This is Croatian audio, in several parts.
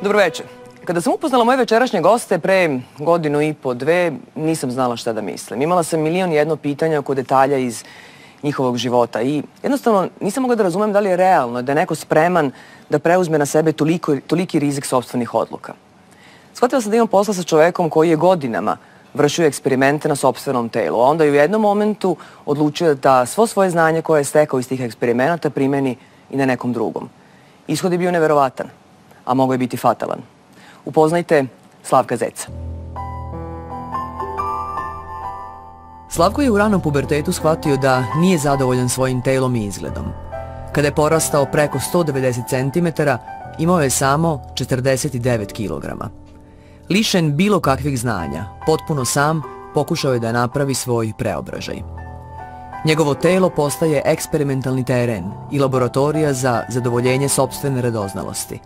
Dobro večer. Kada sam upoznala moje večerašnje goste pre godinu i po, dve, nisam znala šta da mislim. Imala sam milion i jedno pitanja oko detalja iz njihovog života i jednostavno nisam mogla da razumem da li je realno da je neko spreman da preuzme na sebe toliki rizik sopstvenih odluka. Shvatila sam da imam posla sa čovekom koji je godinama vršio eksperimente na sopstvenom telu, a onda je u jednom momentu odlučio da svo svoje znanje koje je stekao iz tih eksperimenata primeni i na nekom drugom. Ishod je bio neverovatan, a mogao je biti fatalan. Upoznajte Slavka Zeca. Slavko je u ranom pubertetu shvatio da nije zadovoljan svojim telom i izgledom. Kada je porastao preko 190 cm, imao je samo 49 kg. Lišen bilo kakvih znanja, potpuno sam, pokušao je da napravi svoj preobražaj. Njegovo telo postaje eksperimentalni teren i laboratorija za zadovoljenje sopstvene radoznalosti.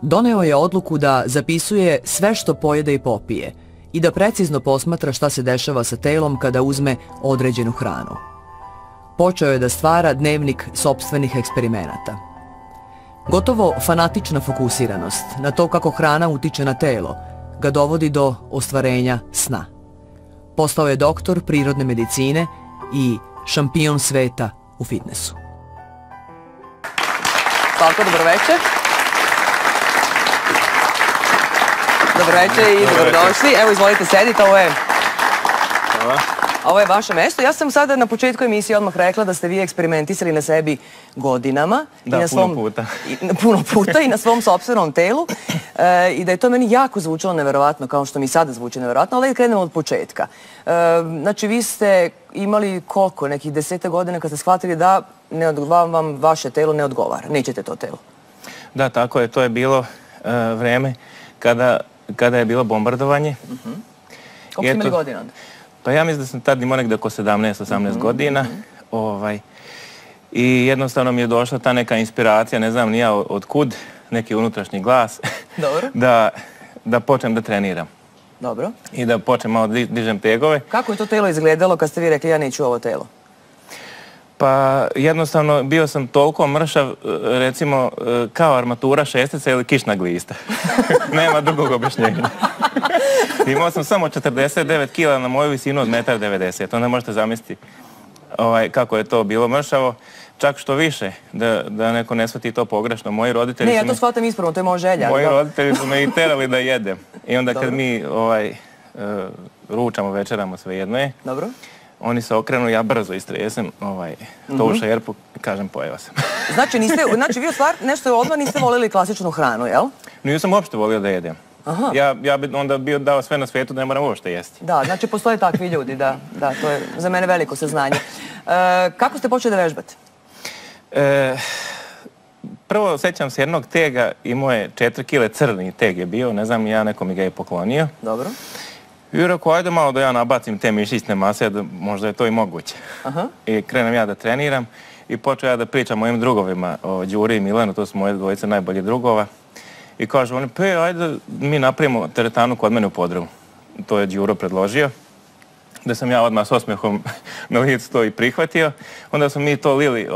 Doneo je odluku da zapisuje sve što pojede i popije i da precizno posmatra šta se dešava sa telom kada uzme određenu hranu. Počeo je da stvara dnevnik sopstvenih eksperimenata. Gotovo fanatična fokusiranost na to kako hrana utiče na telo ga dovodi do ostvarenja sna. Postao je doktor prirodne medicine i šampion sveta u fitnessu. Slavko, dobro večer. Dobro večer i dobrodošli. Evo, izvolite sediti, ovo je vaše mesto. Ja sam sada na početku emisije odmah rekla da ste vi eksperimentisali na sebi godinama. Da, puno puta. Puno puta i na svom sopstvenom telu. I da je to meni jako zvučalo neverovatno, kao što mi sada zvuči neverovatno, ali krenemo od početka. Znači, vi ste imali koliko, nekih 10 godina kad ste shvatili da vam vaše telo ne odgovara, nećete to telo. Da, tako je, to je bilo vreme kada je bilo bombardovanje. Koliko ste imali godina onda? Pa ja mislim da sam tad imao negdje oko 17-18 godina. I jednostavno mi je došla ta neka inspiracija, ne znam ni ja od kud, neki unutrašnji glas, da počnem da treniram. Dobro. I da počnem malo dižem tegove. Kako je to telo izgledalo kad ste vi rekli ja neću ovo telo? Pa jednostavno bio sam toliko mršav, recimo kao armatura šestica ili kišna glista. Nema drugog objašnjenja. Imao sam samo 49 kg na moju visinu od 1,90 m. Onda možete zamisliti kako je to bilo mršavo. Čak što više, da neko ne shvati to pogrešno. Moji roditelji ne, ja to shvatam ispravno, to je moja želja. Moji roditelji su me i terali da jedem. I onda kad mi ručamo, večeramo, svejedno je. Dobro. Oni se okrenu, ja brzo istresem to u šerpu i kažem pojeo sam. Znači vi u stvar nešto odmah niste volili klasičnu hranu, jel? Nisam uopšte volio da jedem. Ja bi onda bio dao sve na svijetu da ne moram uopšte jesti. Da, znači postoje takvi ljudi, da. To je za mene veliko saznanje. Kako ste počeli da vežbate? Prvo, sećam se jednog tega, imao je 4 kg crni teg je bio, ne znam, ja neko mi ga je poklonio. Dobro. I rekao, ajde malo da ja nabacim te mišićne mase, možda je to i moguće. I krenem ja da treniram i počeo ja da pričam mojim drugovima, o Đuri i Milanu, to su moje dvojice najboljih drugova. I kažu oni, pa ajde mi napravimo teretanu kod mene u podrumu. To je Đuro predložio. Da sam ja odmah s osmehom na licu to i prihvatio. Onda smo mi to lili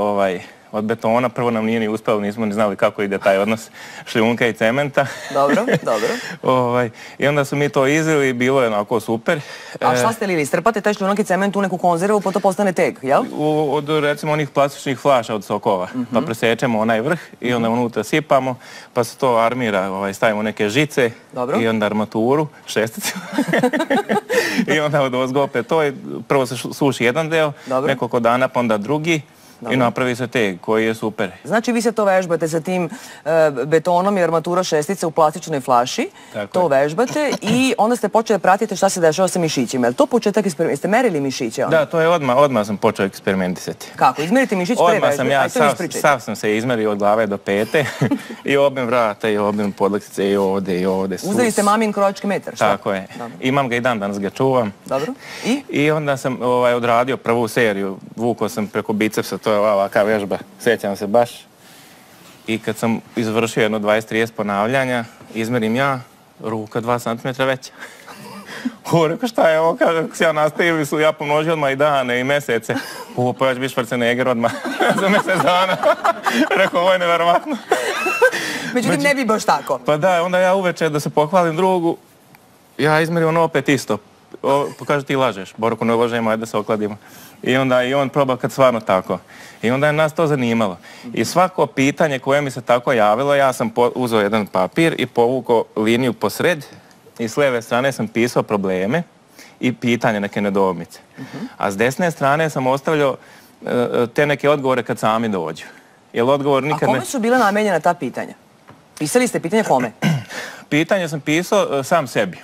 od betona, prvo nam nije ni uspelo, nismo ni znali kako ide taj odnos šljunka i cementa. Dobro, dobro. I onda su mi to izlili i bilo je onako super. A šta ste lili? Strpate taj šljunak i cement u neku konzervu, pa to postane teg, jel? Od recimo onih plastičnih flaša od sokova. Pa presečemo onaj vrh i onda unutra sipamo, pa se to armira, stavimo neke žice i onda armaturu, šesticu. I onda od ozgo opet to, prvo se suši jedan deo, nekoliko dana, pa onda drugi. I napravi se teg koji je super. Znači vi se to vežbate sa tim betonom i armatura šestice u plastičnoj flaši, to vežbate i onda ste počeli da pratite šta se dešava sa mišićima. Je li to početak eksperimenta? Jeste merili mišiće? Da, to je odmah sam počeo eksperimentisati. Kako? Izmeriti mišić pre vežbe? Sav sam se izmerio od glave do pete i obim vrata i obim podlaktice i ovde. Uzeli ste mamin krojački metar? Tako je. Imam ga i dan danas ga čuvam. Dobro. I onda sam odradio prvu seriju, vukao sam preko bicepsa, to je ovakva vežba, sjećam se baš. I kad sam izvršio jedno 20-30 ponavljanja, izmerim ja, ruka 2 cm veća. Rekao, šta je ovo, kako se ja nastavili su, ja pomnožio odmah i dane i mesece. Pa ja ću biti Schwarzenegger odmah za mjesec dana. Rekao, ovo je neverovatno. Međutim, ne bi baš tako. Pa da, onda ja uveče da se pohvalim drugu, ja izmerim ono opet isto. Kaže ti lažeš, Borko ne lažemo, ajde da se okladimo. I onda i on proba kad stvarno tako. I onda je nas to zanimalo. I svako pitanje koje mi se tako javilo, ja sam uzeo jedan papir i povukao liniju posred i s lijeve strane sam pisao probleme i pitanje, neke nedoumice. A s desne strane sam ostavljao te neke odgovore kad sami dođu. Jer odgovor nikad A kome su bila namenjena ta pitanja? Pisali ste pitanje kome? Pitanje sam pisao sam sebi.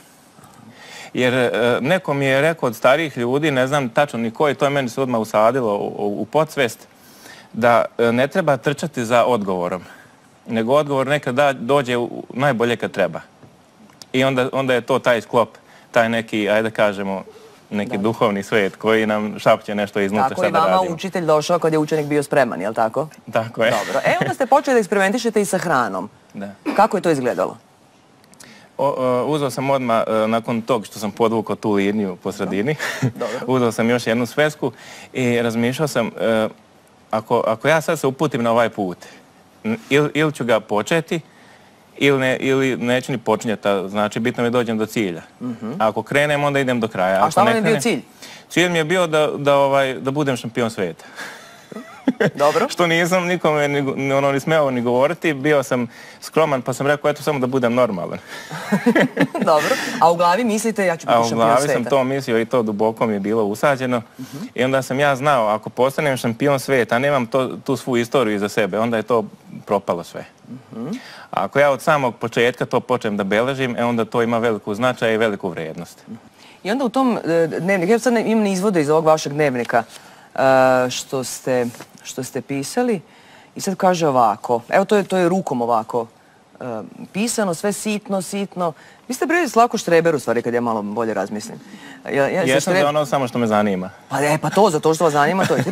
Jer neko mi je rekao od starijih ljudi, ne znam tačno ni koji, to je meni se odmah usadilo u podsvest, da ne treba trčati za odgovorom, nego odgovor nekad dođe najbolje kad treba. I onda je to taj sklop, taj neki, ajde kažemo, neki duhovni svijet koji nam šapće nešto iznutra šta da radimo. Tako i vama učitelj došao kad je učenik bio spreman, jel tako? Tako je. Dobro. Onda ste počeli da eksperimentišete i sa hranom. Da. Kako je to izgledalo? Uzeo sam odmah, nakon tog što sam podvukao tu liniju po sredini, uzeo sam još jednu svesku i razmišljao sam, ako ja sad se uputim na ovaj put, ili ću ga početi, ili neću ni počinjati, znači bitno mi dođem do cilja. Ako krenem, onda idem do kraja. A šta vam je bio cilj? Cilj mi je bio da budem šampion svijeta. Dobro. Što nisam nikome ni smeo ni govoriti, bio sam skroman pa sam rekao eto samo da budem normalan. Dobro, a u glavi mislite ja ću biti šampion svijeta? A u glavi sam to mislio i to duboko mi je bilo usađeno i onda sam ja znao ako postanem šampion svijeta, a nemam tu svu istoriju iza sebe, onda je to propalo sve. A ako ja od samog početka to počnem da beležim, onda to ima veliku značaj i veliku vrijednost. I onda u tom dnevniku, ja sad imam izvode iz ovog vašeg dnevnika, što ste pisali i sad kaže ovako, evo to je rukom ovako pisano, sve sitno. Vi ste bili Slavko Štreber u stvari kad ja malo bolje razmislim. Jesam za ono samo što me zanima. Pa to, za to što vas zanima, to je.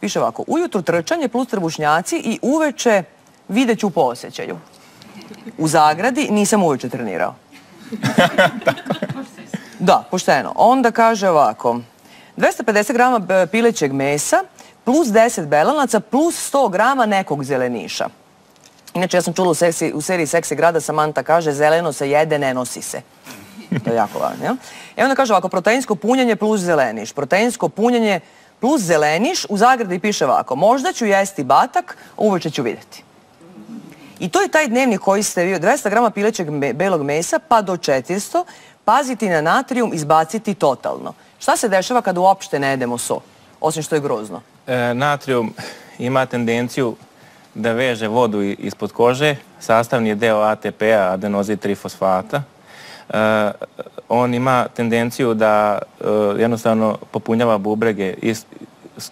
Piše ovako, ujutru trčanje plus trbušnjaci i uveče vidjet ću po osjećaju. U zagradi nisam uveče trenirao. Da, pošteno. Onda kaže ovako, 250 grama pilećeg mesa plus 10 belanaca plus 100 grama nekog zeleniša. Inače, ja sam čula u seriji Seksi grada, Samanta kaže zeleno se jede, ne nosi se. To je jako važno, jel? I onda kaže ovako, proteinsko punjenje plus zeleniš. Proteinsko punjenje plus zeleniš, u zagradi piše ovako, možda ću jesti batak, uveče ću vidjeti. I to je taj dnevnik koji ste vi, 200 grama pilećeg belog mesa pa do 400, paziti na natrium, izbaciti totalno. Šta se dešava kad uopšte ne jedemo so, osim što je grozno? Natrium ima tendenciju da veže vodu ispod kože, sastavni je deo ATP-a, adenozid trifosfata. On ima tendenciju da jednostavno popunjava bubrege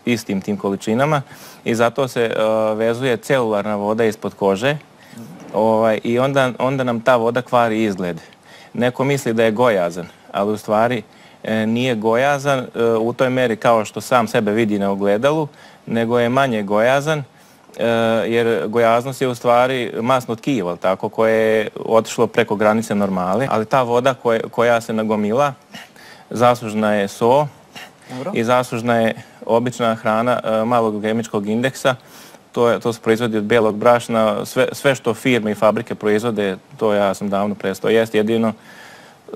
istim tim količinama i zato se vezuje celularna voda ispod kože i onda nam ta voda kvari izgled. Neko misli da je gojazan, ali u stvari nije gojazan u toj meri kao što sam sebe vidi na ogledalu, nego je manje gojazan, jer gojaznost je u stvari masno tkivo, tako, koje je otišlo preko granice normale, ali ta voda koja se nagomila, zaslužna je so i zaslužna je obična hrana malog glikemičkog indeksa. To se proizvodi od belog brašna, sve što firme i fabrike proizvode, to ja sam davno prestao jesti, jedino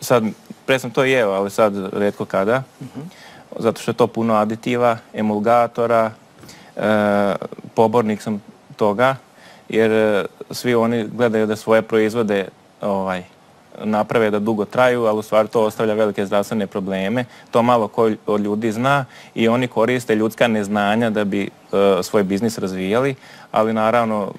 sad, pre sam to jeo, ali sad retko kada, zato što je to puno aditiva, emulgatora, pobornik sam toga, jer svi oni gledaju da svoje proizvode naprave da dugo traju, ali u stvari to ostavlja velike zdravstvene probleme. To malo ko od ljudi zna i oni koriste ljudska neznanja da bi svoj biznis razvijali, ali naravno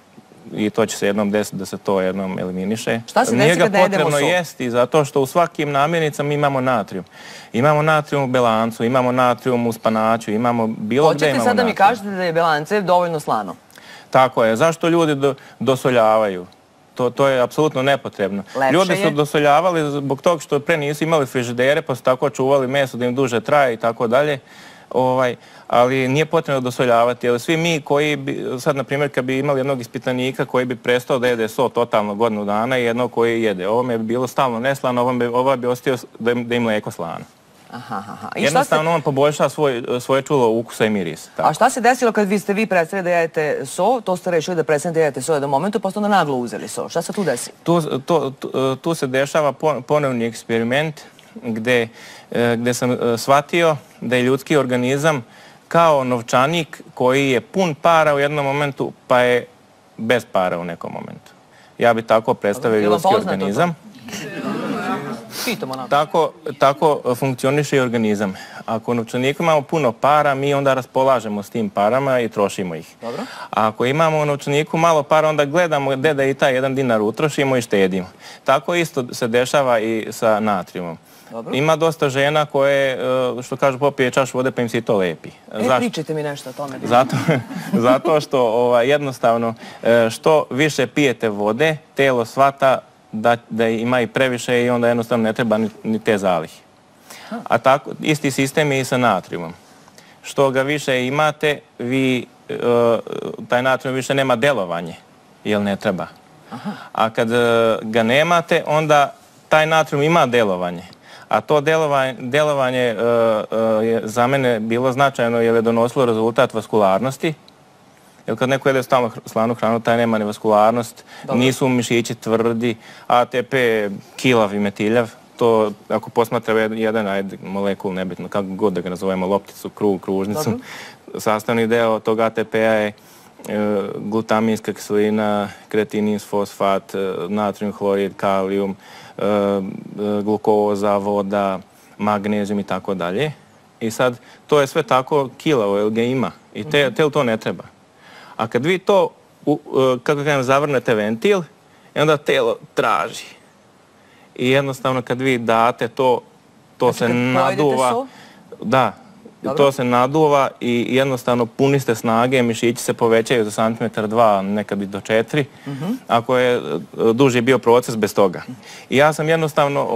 i to će se jednom desiti da se to jednom eliminiše. Šta se desi kad ne jedemo so? Nije ga potrebno jesti zato što u svakim namirnicama imamo natrium. Imamo natrium u belancu, imamo natrium u spanaću, imamo bilo gdje imamo natrium. Hoćete sad da mi kažete da je belance dovoljno slano? Tako je. Zašto ljudi dosoljavaju? To je apsolutno nepotrebno. Ljudi su dosoljavali zbog toga što pre nisu imali frižidere pa su tako čuvali meso da im duže traje i tako dalje. Ali nije potrebno dosoljavati, jer svi mi koji bi, sad na primjer kad bi imali jednog ispitanika koji bi prestao da jede so totalno godinu dana i jednog koji jede, ovome bi bilo stalno neslano, ovo bi ostio da je mlijeko slano. Jednostavno on poboljša svoje čulo ukusa i mirisa. A šta se desilo kad ste vi prestali da jedete so, to ste rešili da prestanete da jedete so u jednom momentu, pa ste onda naglo uzeli so. Šta se tu desi? Tu se dešava ponovni eksperiment gde sam shvatio da je ljudski organizam kao novčanik koji je pun para u jednom momentu, pa je bez para u nekom momentu. Ja bi tako predstavio ljudski organizam. Tako funkcioniše i organizam. Ako u novčaniku imamo puno para, mi onda raspolažemo s tim parama i trošimo ih. A ako imamo u novčaniku malo para, onda gledamo gde da i taj 1 dinar utrošimo i štedimo. Tako isto se dešava i sa natrijumom. Ima dosta žena koje, što kažu, popije čašu vode pa im se i to lepi. Pričajte mi nešto o tome. Zato što jednostavno što više pijete vode, telo shvata da ima i previše i onda jednostavno ne treba ni te zalihe. A tako, isti sistem je i sa natrijumom. Što ga više imate, taj natrijum više nema delovanje, jer ne treba. A kad ga nemate, onda taj natrijum ima delovanje. A to delovanje je za mene bilo značajno jer je donosilo rezultat vaskularnosti. Jer kad neko jede stalno slanu hranu, taj nema ni vaskularnost, nisu mišići tvrdi, ATP je kilav i metiljav. To, ako posmatra jedan molekul, nebitno, kako god da ga nazovemo, lopticu, krug, kružnicu, sastavni deo tog ATP-a je glutaminska kiselina, kreatinin, fosfat, natrijum, hlorid, kalijum, glukoza, voda, magnezijum i tako dalje. I sad, to je sve tako kilavo, jer ga ima. I telu to ne treba. A kad vi to, kako kažem, zavrnete ventil, onda telo traži. I jednostavno kad vi date to se naduva. Da, to se naduva i jednostavno puni ste snage, mišići se povećaju za santimetar 2, nekad i do 4, ako je duži bio proces bez toga. I ja sam jednostavno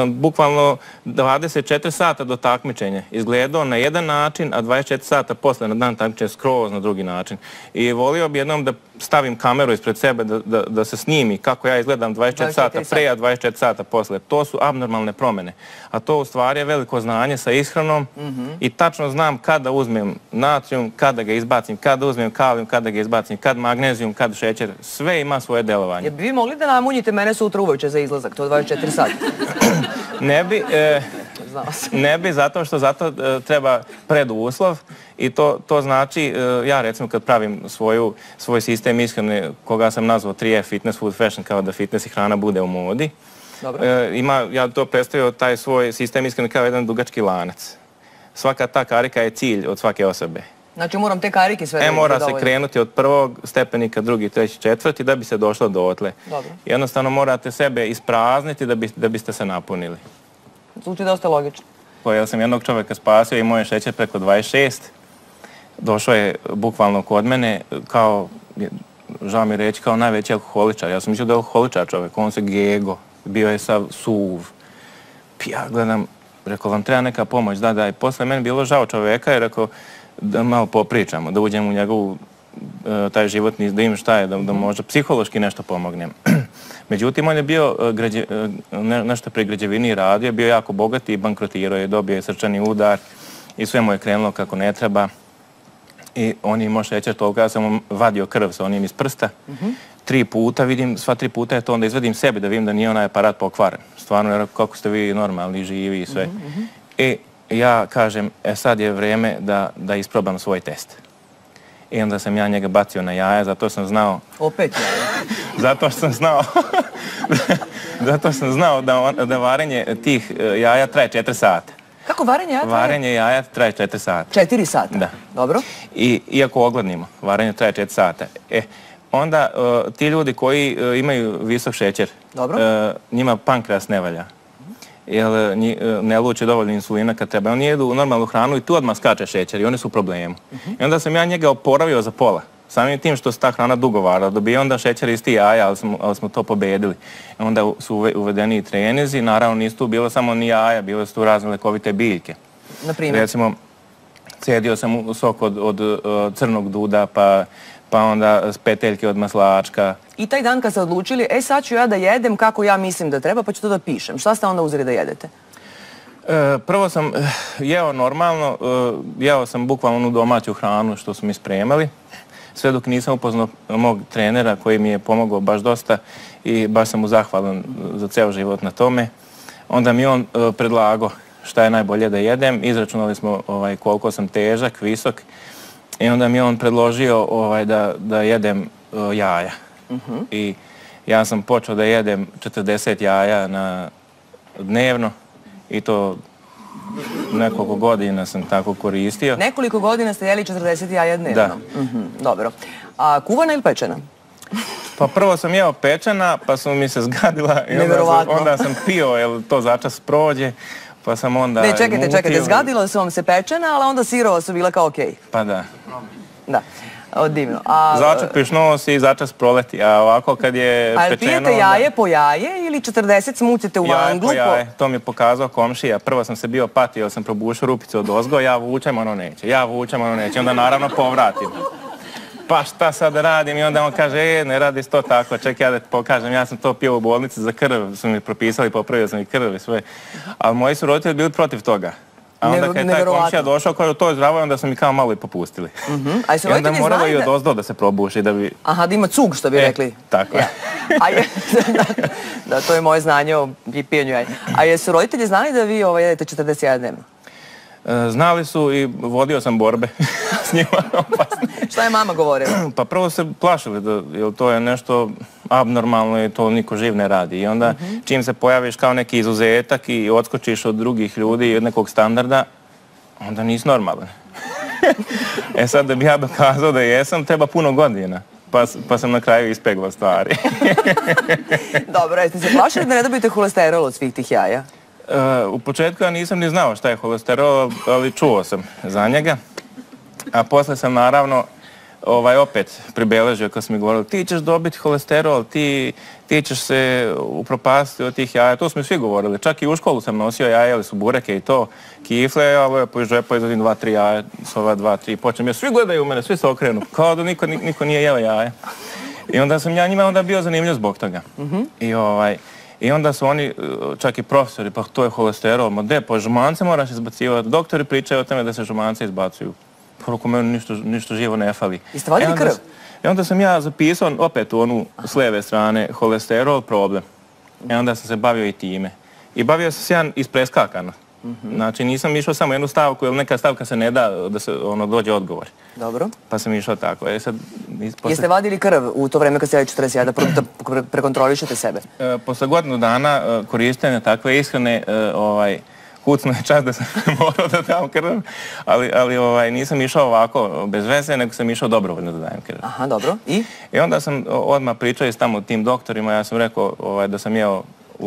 bukvalno 24 sata do takmičenja izgledao na jedan način, a 24 sata posle na dan takmičenja skroz na drugi način. I volio bi jednom da stavim kameru ispred sebe, da se snimi kako ja izgledam 24 sata pre, a 24 sata posle. To su abnormalne promene. A to u stvari je veliko znanje sa ishranom i tačno znam kada uzmem natrijum, kada ga izbacim, kada uzmem kalijum, kada ga izbacim, kad magnezijum, kad šećer. Sve ima svoje delovanje. Bi vi mogli da namunjite mene sutra uveče za izlazak, to 24 sata? Ne bi, zato što zato treba preduslov i to znači, ja recimo kad pravim svoj sistem ishrane, koga sam nazvao 3F, fitness, food, fashion, kao da fitness i hrana bude u modi, ja to predstavio taj svoj sistem ishrane kao jedan dugački lanac. Svaka ta karika je cilj od svake osobe. Znači moram te karike sve da mora se krenuti od prvog stepenika, drugi, treći, četvrti, da bi se došlo do otle. Jednostavno morate sebe isprazniti da biste se napunili. Zvuči dosta logično. Ja sam jednog čoveka spasio i moj šećer preko 26. Došao je bukvalno kod mene kao, žao mi reći, kao najveći alkoholičar. Ja sam mislio da je alkoholičar čovek, on se gego, bio je sav suv. Ja gledam, rekao, vam treba neka pomoć, da. I posle meni bilo žao čoveka i rekao, da malo popričamo, da uđem u njegovu taj životni, da im šta je, da možda psihološki nešto pomognem. Međutim, on je bio nešto pri građevini radio, bio jako bogat i bankrotirao je, dobio je srčani udar i sve mu je krenulo kako ne treba. I on je imao šećer toliko, ja sam mu vadio krv sa onim iz prsta. 3 puta vidim, sva 3 puta je to, onda izvedim sebe da vidim da nije onaj aparat pokvaren. Stvarno, jer kako ste vi normalni, živi i sve. I ja kažem, sad je vreme da isprobam svoj test. I onda sam ja njega bacio na jaja, zato sam znao... Opet jaja? Zato sam znao da varenje tih jaja traje 4 sata. Kako varenje jaja traje? Varenje jaja traje 4 sata. 4 sata? Da. Dobro. Iako ogladnimo, varenje traje 4 sata. Onda ti ljudi koji imaju visok šećer, njima pankreas ne valja. Jer ne luče dovoljno insulina kad treba. Oni jedu normalnu hranu i tu odmah skače šećer i oni su u problemu. I onda sam ja njega oporavio za pola. Samim tim što se ta hrana dugo vara. Dobije onda šećer isti jaja, ali smo to pobedili. Onda su uvedeni i trenizi. Naravno nisu tu bilo samo ni jaja, bile su tu razne lekovite biljke. Naprimjer? Recimo, cedio sam sok od crnog duda, pa onda peteljke od maslačka. I taj dan kad ste odlučili, sad ću ja da jedem kako ja mislim da treba, pa ću to da pišem. Šta ste onda uzeli da jedete? Prvo sam jeo normalno, jeo sam bukvalno onu domaću hranu što su mi spremali, sve dok nisam upoznao mog trenera koji mi je pomogao baš dosta i baš sam mu zahvalan za ceo život na tome. Onda mi on predlagao šta je najbolje da jedem, izračunali smo koliko sam težak, visok i onda mi je on predložio da jedem jaja. I ja sam počeo da jedem 40 jaja dnevno i to nekoliko godina sam tako koristio. Nekoliko godina ste jeli 40 jaja dnevno? Da. Dobro. A kuvana ili pečena? Pa prvo sam jeo pečena, pa su mi se zgadila i onda sam pio, jer to začas prođe, pa sam onda... Ne, čekajte, zgadilo su vam se pečena, ali onda sirova su bila kao okej. Pa da. Da. Divno. Začupiš nos i začas proleti, a ovako kad je pečeno... Ali pijete jaje po jaje ili 40 smucite u vanglu? Jaje po jaje, to mi je pokazao komšija. Prvo sam se bio patio, jer sam probušao rupicu od ozgo, ja vučem, ono neće. Onda naravno povratim. Pa šta sad da radim? I onda on kaže, ne radi to tako, ček ja da ti pokažem, ja sam to pio u bolnici za krv, su mi propisali, popravio sam i krv i sve. Ali moji su roditelji bili protiv toga. A onda kad je taj komšija došao, kao to je zdravo, onda su mi kao malo i popustili. I onda moralo i od ozdo da se probuši da bi... Aha, da ima cug, što bi rekli. Tako je. Da, to je moje znanje o pijenju jaja. A jesu roditelji znali da vi jedete 41 dnevno? Znali su i vodio sam borbe s njima. Šta je mama govorila? Pa prvo se plašili, jer to je nešto abnormalno i to niko živ ne radi. I onda čim se pojaviš kao neki izuzetak i odskočiš od drugih ljudi i od nekog standarda, onda nisi normalan. Sad da bi ja dokazao da jesam, treba puno godina. Pa sam na kraju ispeglao stvari. Dobro, jeste se plašili da ne dobijete holesterol od svih tih jaja? U početku ja nisam ni znao šta je holesterol, ali čuo sam za njega. A posle sam naravno opet pribeležio kad su mi govorili ti ćeš dobiti holesterol, ti ćeš se upropastiti od tih jaja. To su mi svi govorili. Čak i u školu sam nosio jaja, jeli su bureke i to, kifle, a lepo iz džepa izvodim 2-3 jaja, s ova 2-3 počnem. Svi gledaju u mene, svi se okrenu, kao da niko nije jeo jaja. I onda sam ja njima onda bio zanimljiv zbog toga. I onda su oni, čak i profesori, pa to je holesterol, ma de, pa žumance moraš izbacivati. Doktori pričaju o tome da se žumance izbacuju. Poroko meni ništa živo ne fali. Jeste vadili krv? I onda sam ja zapisao opet u onu s lijeve strane holesterol problem. I onda sam se bavio i time. I bavio sam se ja ispreskakano. Znači nisam išao samo jednu stavku, jer neka stavka se ne da da se dođe odgovor. Dobro. Pa sam išao tako. Jeste vadili krv u to vreme kad ste jeli 40 jaja da prekontrolišete sebe? Posle godinu dana korištenja takve ishrane, kucno je čas da sam morao da dam krv, ali nisam išao ovako bez veze, nego sam išao dobrovoljno da dajem krv. Aha, dobro. I onda sam odmah pričao s tamo tim doktorima, ja sam rekao da sam jeo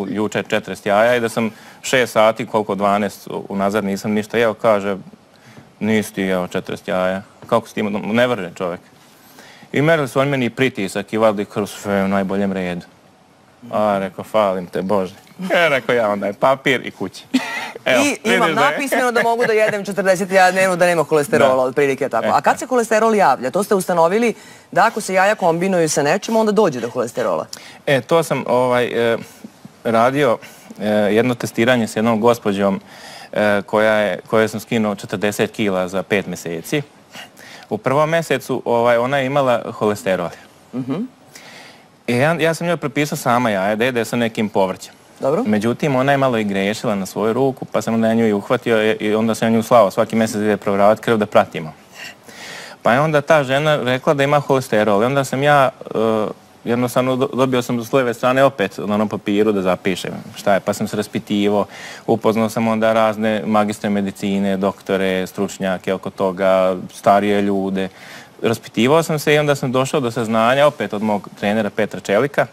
juče 40 jaja i da sam 6 sati, koliko 12 unazad nisam ništa jeo, kaže nisi ti jeo 40 jaja, kako si ti imao, ne vrže čovjek. I merili su oni meni pritisak i vadili krv sve u najboljem redu. A rekao, falim te Bože. Rekao ja onda je papir i kući. I imam napismeno da mogu da jedem 40 jaja dnevno da nema holesterola, otprilike tako. A kad se holesterol javlja? To ste ustanovili da ako se jaja kombinuju sa nečim, onda dođe do holesterola. To sam radio jedno testiranje s jednom gospođom koja sam skinuo 40 kila za 5 mjeseci. U prvom mjesecu ona je imala holesterol. Ja sam njoj propisao sama jaja da jede sa nekim povrćem. Dobro. Međutim, ona je malo i grešila na svoju ruku, pa sam onda ja nju i uhvatio i onda sam ja nju slao svaki mjesec da ide provjeravati krv da pratimo. Pa je onda ta žena rekla da ima holesterol i onda sam ja jednostavno dobio sam s lijeve strane opet na onom papiru da zapišem šta je, pa sam se raspitivao, upoznao sam onda razne magistre medicine, doktore, stručnjake oko toga, starije ljude. Raspitivao sam se i onda sam došao do saznanja opet od mog trenera Petra Čelika,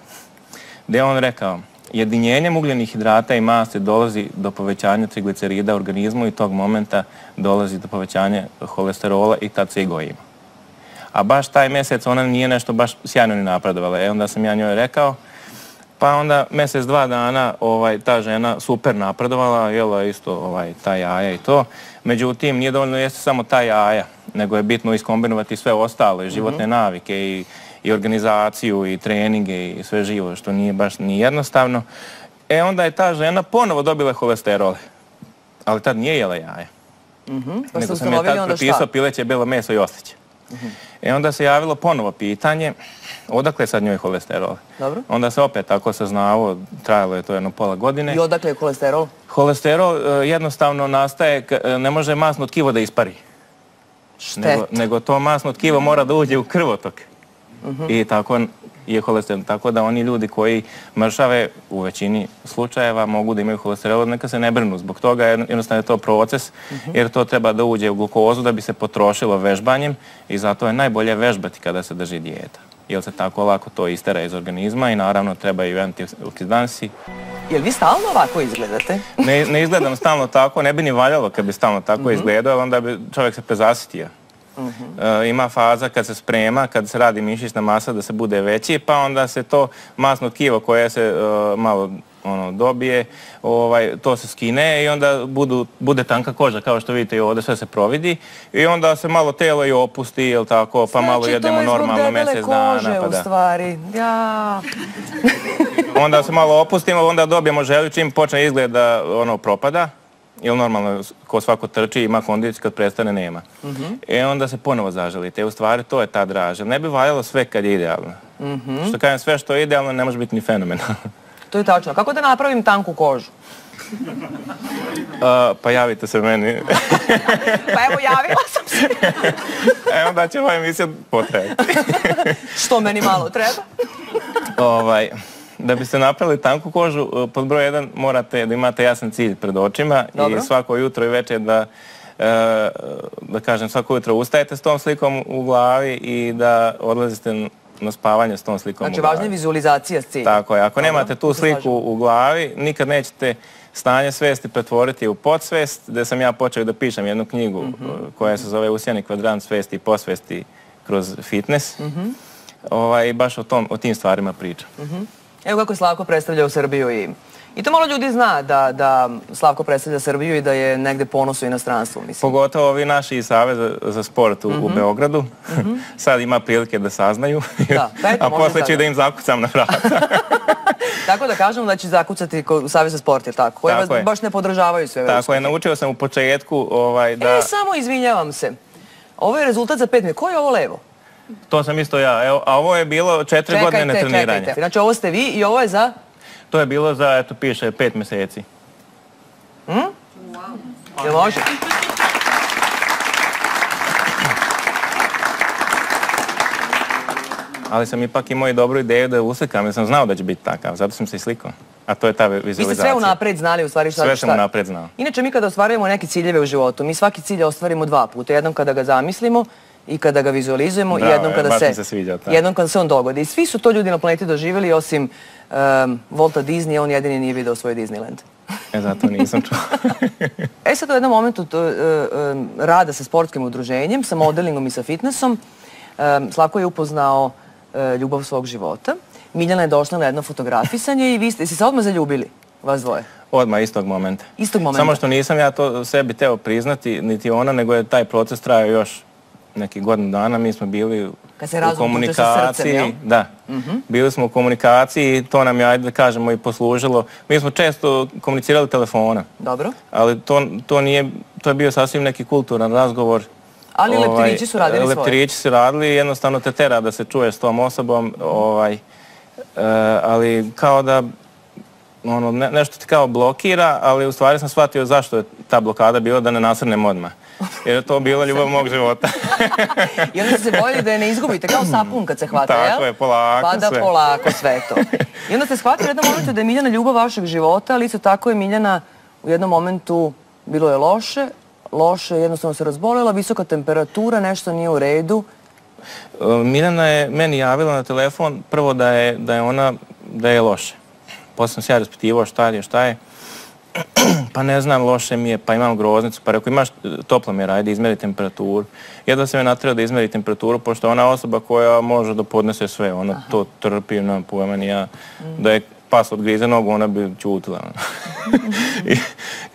gdje je on rekao jedinjenjem ugljenih hidrata i masti dolazi do povećanja triglicerida u organizmu i tog momenta dolazi do povećanja holesterola i tad se i gojimo. A baš taj mjesec ona nije nešto baš sjajno ni napredovala. Onda sam ja njoj rekao, pa onda mjesec, 2 dana ta žena super napredovala, jela isto ta jaja i to. Međutim, nije dovoljno jesti samo ta jaja, nego je bitno iskombinovati sve ostalo, i životne navike, i organizaciju, i treninge, i sve živo, što nije baš ni jednostavno. Onda je ta žena ponovo dobila holesterole. ali tad nije jela jaja. Pa ste Nego sam je ustanovili tad onda propisao šta? pileće, bijelo meso i osliće. Onda se javilo ponovo pitanje, odakle je sad njoj holesterol? Dobro. Onda se opet tako saznavo, trajalo je to jedno pola godine. I odakle je kolesterol? Holesterol jednostavno nastaje, ne može masno tkivo da ispari. Nego to masno tkivo mora da uđe u krvotok. I tako je holesterol. Tako da oni ljudi koji mršave u većini slučajeva mogu da imaju holesterol, neka se ne brinu. Zbog toga jednostavno je to proces, jer to treba da uđe u glukozu da bi se potrošilo vežbanjem i zato je najbolje vežbati kada se drži dijeta. Jer se tako lako to istera iz organizma i naravno trebaju antioksidansi. Jel vi stalno ovako izgledate? Ne izgledam stalno tako, ne bi ni valjalo kad bi stalno tako izgledao, onda bi čovjek se prezasitio. Ima faza kad se sprema, kad se radi mišićna masa da se bude veći, pa onda se to masno tkivo koje se malo dobije, to se skine i onda bude tanka koža, kao što vidite i ovdje sve se providi i onda se malo telo i opusti, jel tako, pa malo jedemo normalno mjesec dana. Znači to je zbog debele kože u stvari, ja. Onda se malo opustimo, onda dobijemo želju čim počne izgled da propada. Jer normalno, ko svako trči, ima kondiciju, kad prestane, nema. Onda se ponovo zaželite. U stvari, to je ta draža. Ne bi valjalo sve kad je idealno. Što kažem, sve što je idealno ne može biti ni fenomenalno. To je tačno. Kako da napravim tanku kožu? Pa javite se meni. Pa evo, javila sam se. Onda će ova emisija potrebiti. Što meni malo treba? Da biste napravili tanku kožu, pod broj 1 morate da imate jasan cilj pred očima i svako jutro i večer da kažem, svako jutro ustajete s tom slikom u glavi i da odlazite na spavanje s tom slikom u glavi. Znači, važna je vizualizacija s ciljem. Tako je. Ako nemate tu sliku u glavi, nikad nećete stanje svesti pretvoriti u podsvest, gdje sam ja počeo da pišem jednu knjigu koja se zove Usijani kvadrant svesti i posvesti kroz fitness. I baš o tim stvarima pričam. Evo kako je Slavko predstavljao Srbiju i to malo ljudi zna da Slavko predstavlja Srbiju i da je negde ponos u inostranstvu, mislim. Pogotovo ovi naši iz Saveza za sport u Beogradu. Sad ima prilike da saznaju, a posle ću da im zakucam na vrata. Tako da kažemo da će zakucati u Savez za sport, jer tako? Koji vas baš ne podržavaju sve. Tako je, naučio sam u početku da... Samo izvinjavam se. Ovo je rezultat za 5 minuta. Ko je ovo levo? To sam isto ja, a ovo je bilo 4 godine netreniranja. Čekajte. Znači ovo ste vi i ovo je za? To je bilo za, eto piše, 5 mjeseci. Jel može? Ali sam ipak imao i dobru ideju da uslikam, jer sam znao da će biti takav, zato sam se i slikao. A to je ta vizualizacija. Vi ste sve unapred znali u stvari šta? Sve sam unapred znao. Inače, mi kada ostvarujemo neke ciljeve u životu, mi svaki cilj ostvarimo 2 puta. Jednom kada ga zamislimo i kada ga vizualizujemo i jednom kada se on dogodi. I svi su to ljudi na planeti doživjeli, osim Walta Disneya, on jedini nije video svoj Disneyland. Zato nisam čuo. Sad u jednom momentu rada sa sportskim udruženjem, sa modelingom i sa fitnessom, Slavko je upoznao ljubav svog života. Miljana je došla na jedno fotografisanje i vi ste se odmah zaljubili, vas dvoje. Odmah, istog momenta. Istog momenta. Samo što nisam ja to sebi teo priznati, niti ona, nego je taj proces trajao još neki godinu dana. Mi smo bili u komunikaciji. Da, bili smo u komunikaciji i to nam je, ajde da kažemo, i poslužilo. Mi smo često komunicirali telefona. Dobro. Ali to je bio sasvim neki kulturan razgovor. Ali leptirići su radili svoje. Leptirići su radili, jednostavno te tera da se čuje s tom osobom, ali kao da nešto ti kao blokira, ali u stvari sam shvatio zašto je ta blokada bila, da ne nasrnem odmah. Jer je to bila ljubav mog života. I onda ste se bojili da je ne izgubite, kao sapun kad se hvata, jel? Tako je, polako sve. Pa da polako sve to. I onda ste shvatili u jednom momentu da je Miljana ljubav vašeg života, ali isto tako je Miljana u jednom momentu bilo je loše, jednostavno se razbolela, visoka temperatura, nešto nije u redu. Miljana je meni javila na telefon prvo da je loše. Posle sam se ja raspitivao šta je. Pa ne znam, loše mi je, pa imam groznicu, pa rekao imaš toplomjer, ajde izmeri temperaturu. Jedva sam je natjerao da izmeri temperaturu, pošto ona osoba koja može da podnese sve, ona to trpi, nemam pojma ni ja. Da je pas odgrize nogu, ona bi ćutila.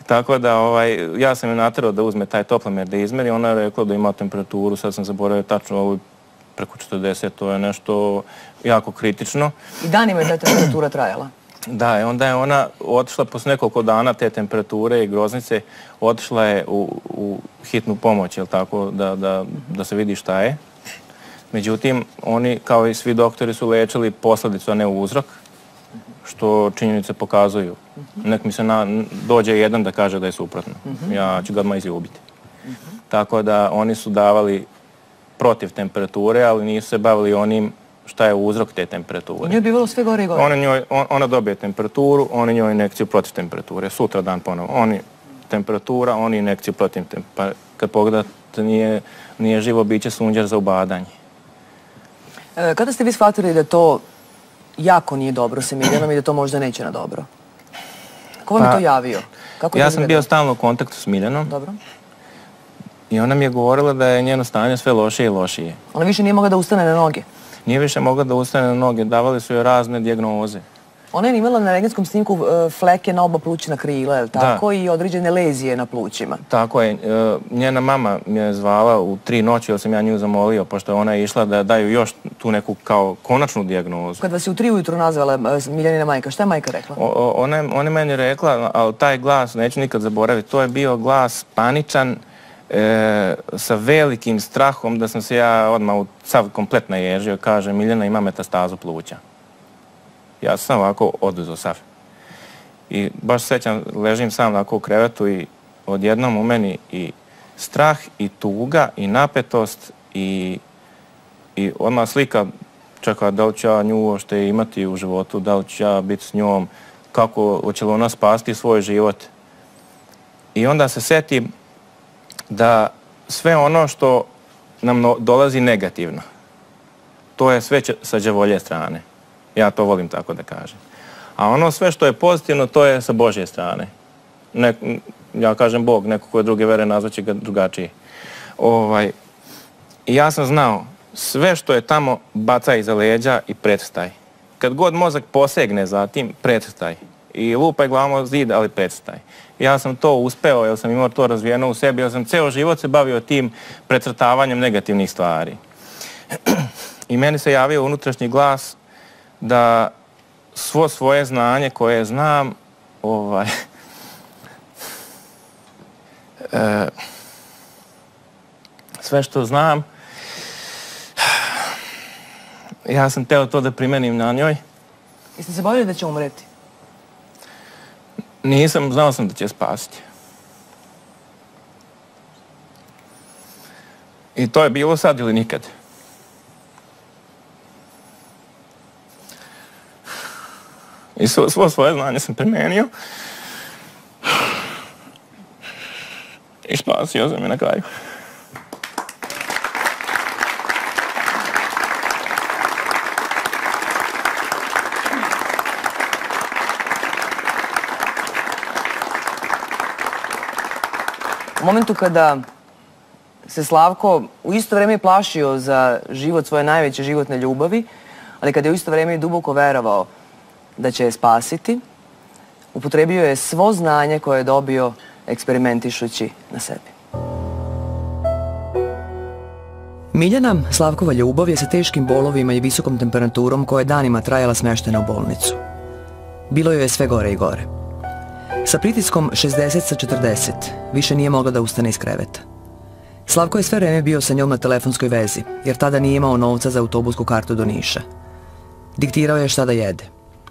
Tako da ja sam je natjerao da uzme taj toplomjer da izmeri, ona je rekla da ima temperaturu, sad sam zaboravio tačno preko 40, to je nešto jako kritično. I danima je ta temperatura trajala? Da, i onda je ona otišla posle nekoliko dana te temperature i groznice, otišla je u hitnu pomoć, jel tako, da se vidi šta je. Međutim, oni, kao i svi doktori, su lečili posledicu, a ne uzrok, što činjenice pokazuju. Nek mi se dođe jedan da kaže da je suprotno. Ja ću ga odmah izljubiti. Tako da oni su davali protiv temperature, ali nisu se bavili onim šta je uzrok te temperature. Njoj je bivalo sve gore i gore. Ona dobije temperaturu, oni njoj injekciju protiv temperature. Sutra dan ponovo. Oni temperatura, oni injekciju protiv temperature. Kad pogledate, nije živo biće sunđer za ubadanje. Kada ste vi shvatili da to jako nije dobro sa Miljanom i da to možda neće na dobro? Ko vam je to javio? Ja sam bio stalno u kontaktu s Miljanom. Dobro. I ona mi je govorila da je njeno stanje sve lošije i lošije. Ona više nije mogla da ustane na noge? Nije više mogla da ustane na noge. Davali su joj razne dijagnoze. Ona je imala na rengenskom snimku fleke na oba plućna krila, je li tako? I određene lezije na plućima. Tako je. Njena mama mi je zvala u 3 noći, jer sam ja nju zamolio, pošto ona je išla da daju još tu neku kao konačnu dijagnozu. Kad vas je u 3 ujutru nazvala Miljanina majka, šta je majka rekla? Ona je meni rekla, ali taj glas neću nikad zaboraviti, to je bio glas paničan, sa velikim strahom, da sam se ja odmah sav kompletno ježio, kaže Miljana ima metastazu pluća. Ja sam ovako oduzeo sav. I baš sećam, ležim sam ovako u krevetu i odjednom u meni i strah i tuga i napetost i odmah slika čeka da li ću ja nju uopšte imati u životu, da li ću ja biti s njom, kako hoće li ona spasti svoj život. I onda se setim da sve ono što nam dolazi negativno, to je sve sa đavolje strane. Ja to volim tako da kažem. A ono sve što je pozitivno, to je sa Božje strane. Ja kažem Bog, neko koje druge vere nazvaće ga drugačije. I ja sam znao, sve što je tamo baca iza leđa i predstaj. Kad god mozak posegne za tim, predstaj. I lupaj glavom zid, ali predstaj. Ja sam to uspeo, jer sam imao to razvijeno u sebi, jer sam ceo život se bavio tim precrtavanjem negativnih stvari. I meni se javio unutrašnji glas da svo svoje znanje koje znam, sve što znam, ja sam teo to da primenim na njoj. Jeste se bavili da će umreti? Nisam, znao sam da će spasiti. I to je bilo sad ili nikad. I svo svoje znanje sam primenio. I spasio sam je na kraju. U momentu kada se Slavko u isto vrijeme plašio za život svoje najveće životne ljubavi, ali kada je u isto vrijeme i duboko verovao da će je spasiti, upotrebio je svo znanje koje je dobio eksperimentišući na sebi. Miljana, Slavkova ljubav, je sa teškim bolovima i visokom temperaturom koja je danima trajala smeštena u bolnicu. Bilo joj je sve gore i gore. Sa pritiskom 60/40 više nije mogla da ustane iz kreveta. Slavko je sve vreme bio sa njom na telefonskoj vezi, jer tada nije imao novca za autobusku kartu do Niša. Diktirao je šta da jede.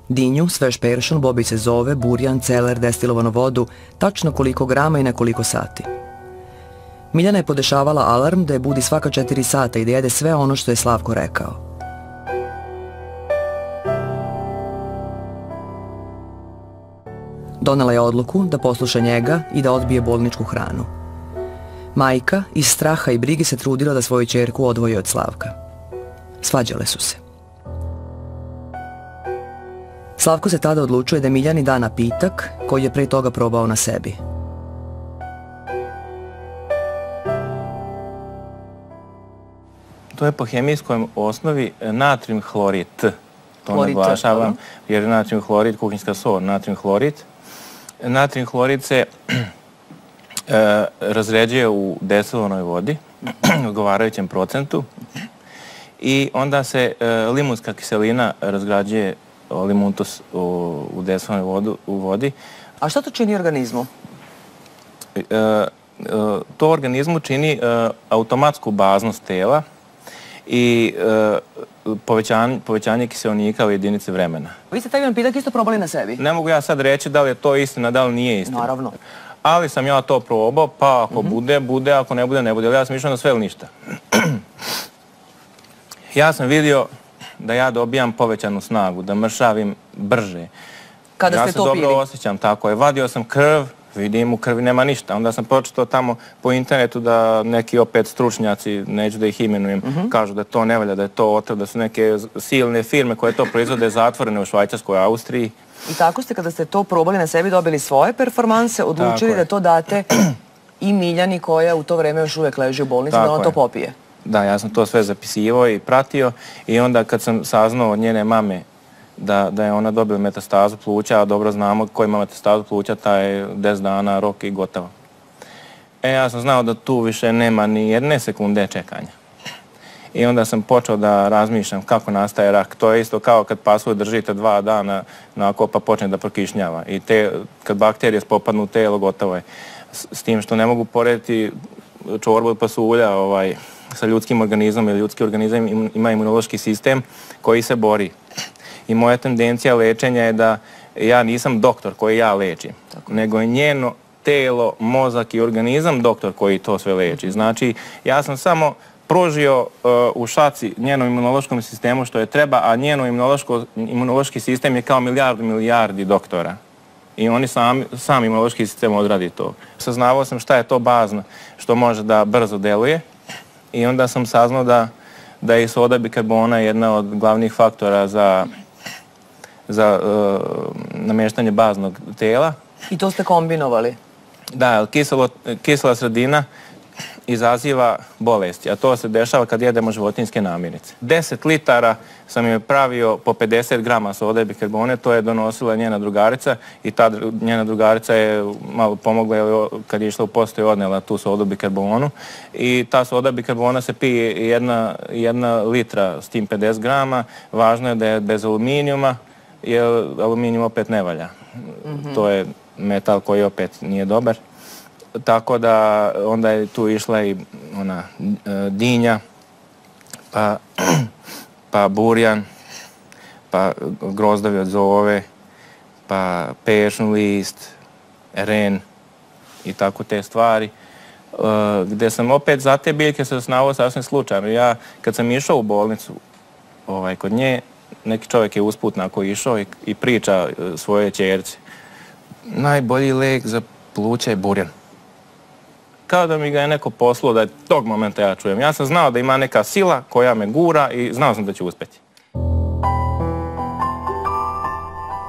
Dinju, svež peršun, bobice zove, burjan, celer, destilovanu vodu, tačno koliko grama i na koliko sati. Miljana je podešavala alarm da je budi svaka 4 sata i da jede sve ono što je Slavko rekao. Donela je odluku da posluša njega i da odbije bolničku hranu. Majka iz straha i brige se trudila da svoju ćerku odvoji od Slavka. Svađale su se. Slavko se tada odlučuje da Miljani da napitak koji je pre toga probao na sebi. To je po hemijskoj osnovi natrijum hlorid. To naglašavam, jer je natrijum hlorid kuhinjska sol, natrijum hlorid. Natrijum hlorid se razređuje u destilovanoj vodi, u odgovarajućem procentu, i onda se limunska kiselina razgrađuje limuntus u desovanoj vodi. A šta to čini organizmu? To organizmu čini automatsku baznost tela i povećanje kiseonika u jedinici vremena. Vi ste taj jedan pitak isto probali na sebi? Ne mogu ja sad reći da li je to istina, da li nije istina. Naravno. Ali sam ja to probao, pa ako bude, bude, ako ne bude, ne bude. Ali ja sam išao na sve ili ništa. Ja sam vidio da ja dobijam povećanu snagu, da mršavim brže. Kada ste to pili? Ja se dobro osjećam, tako je. Vadio sam krv, vidim u krvi nema ništa. Onda sam pročitao tamo po internetu da neki opet stručnjaci, neću da ih imenujem, kažu da to ne valja, da je to otrov, da su neke silne firme koje to proizvode zatvorene u Švajcarskoj, Austriji. I tako ste, kada ste to probali na sebi, dobili svoje performanse, odlučili da to date i Miljani koja u to vreme još uvijek leži u bolnici, da ona to popije. Da, ja sam to sve zapisivao i pratio i onda kad sam saznao od njene mame da je ona dobila metastazu pluća, a dobro znamo ko ima metastazu pluća, taj je 10 dana rok i gotovo. Ja sam znao da tu više nema ni jedne sekunde čekanja. I onda sam počeo da razmišljam kako nastaje rak. To je isto kao kad pasulj držite 2 dana nakon pa počne da prokišnjava. I kad bakterije spopadnu u telo, gotovo je. S tim što ne mogu porediti čorbu od pasulja sa ljudskim organizmom, jer ljudski organizam ima imunološki sistem koji se bori. I moja tendencija lečenja je da ja nisam doktor koji ja lečim, nego je njeno telo, mozak i organizam doktor koji to sve leči. Znači, ja sam samo pružio u šaci njenom imunološkom sistemu što je treba, a njeno imunološki sistem je kao milijardi doktora. I oni sam imunološki sistem odradi to. Saznavao sam šta je to bazno što može da brzo deluje i onda sam saznao da je soda bikarbona jedna od glavnih faktora za namještanje baznog tela. I to ste kombinovali? Da, kisela sredina izaziva bolesti, a to se dešava kad jedemo životinjske namirnice. 10 litara sam joj pravio po 50 grama sode bikarbone, to je donosila njena drugarica i ta njena drugarica je malo pomogla kad je išla u posto i odnela tu sodu bikarbonu. I ta soda bikarbona se pije 1 litra s tim 50 grama. Važno je da je bez aluminijuma, jer aluminijum opet ne valja. To je metal koji opet nije dobar. Tako da onda je tu išla i ona dinja, pa burjan, pa grozdovi od zove, pa pešun list, ren i tako te stvari. Gde sam opet za te biljke se osnavao sasvim slučajno. Ja kad sam išao u bolnicu kod nje, neki čovjek je usputnako išao i priča svoje ćerci. Najbolji lek za pluća je burjan. Kao da mi ga je neko poslao da je tog momenta ja čujem. Ja sam znao da ima neka sila koja me gura i znao sam da ću uspjeti.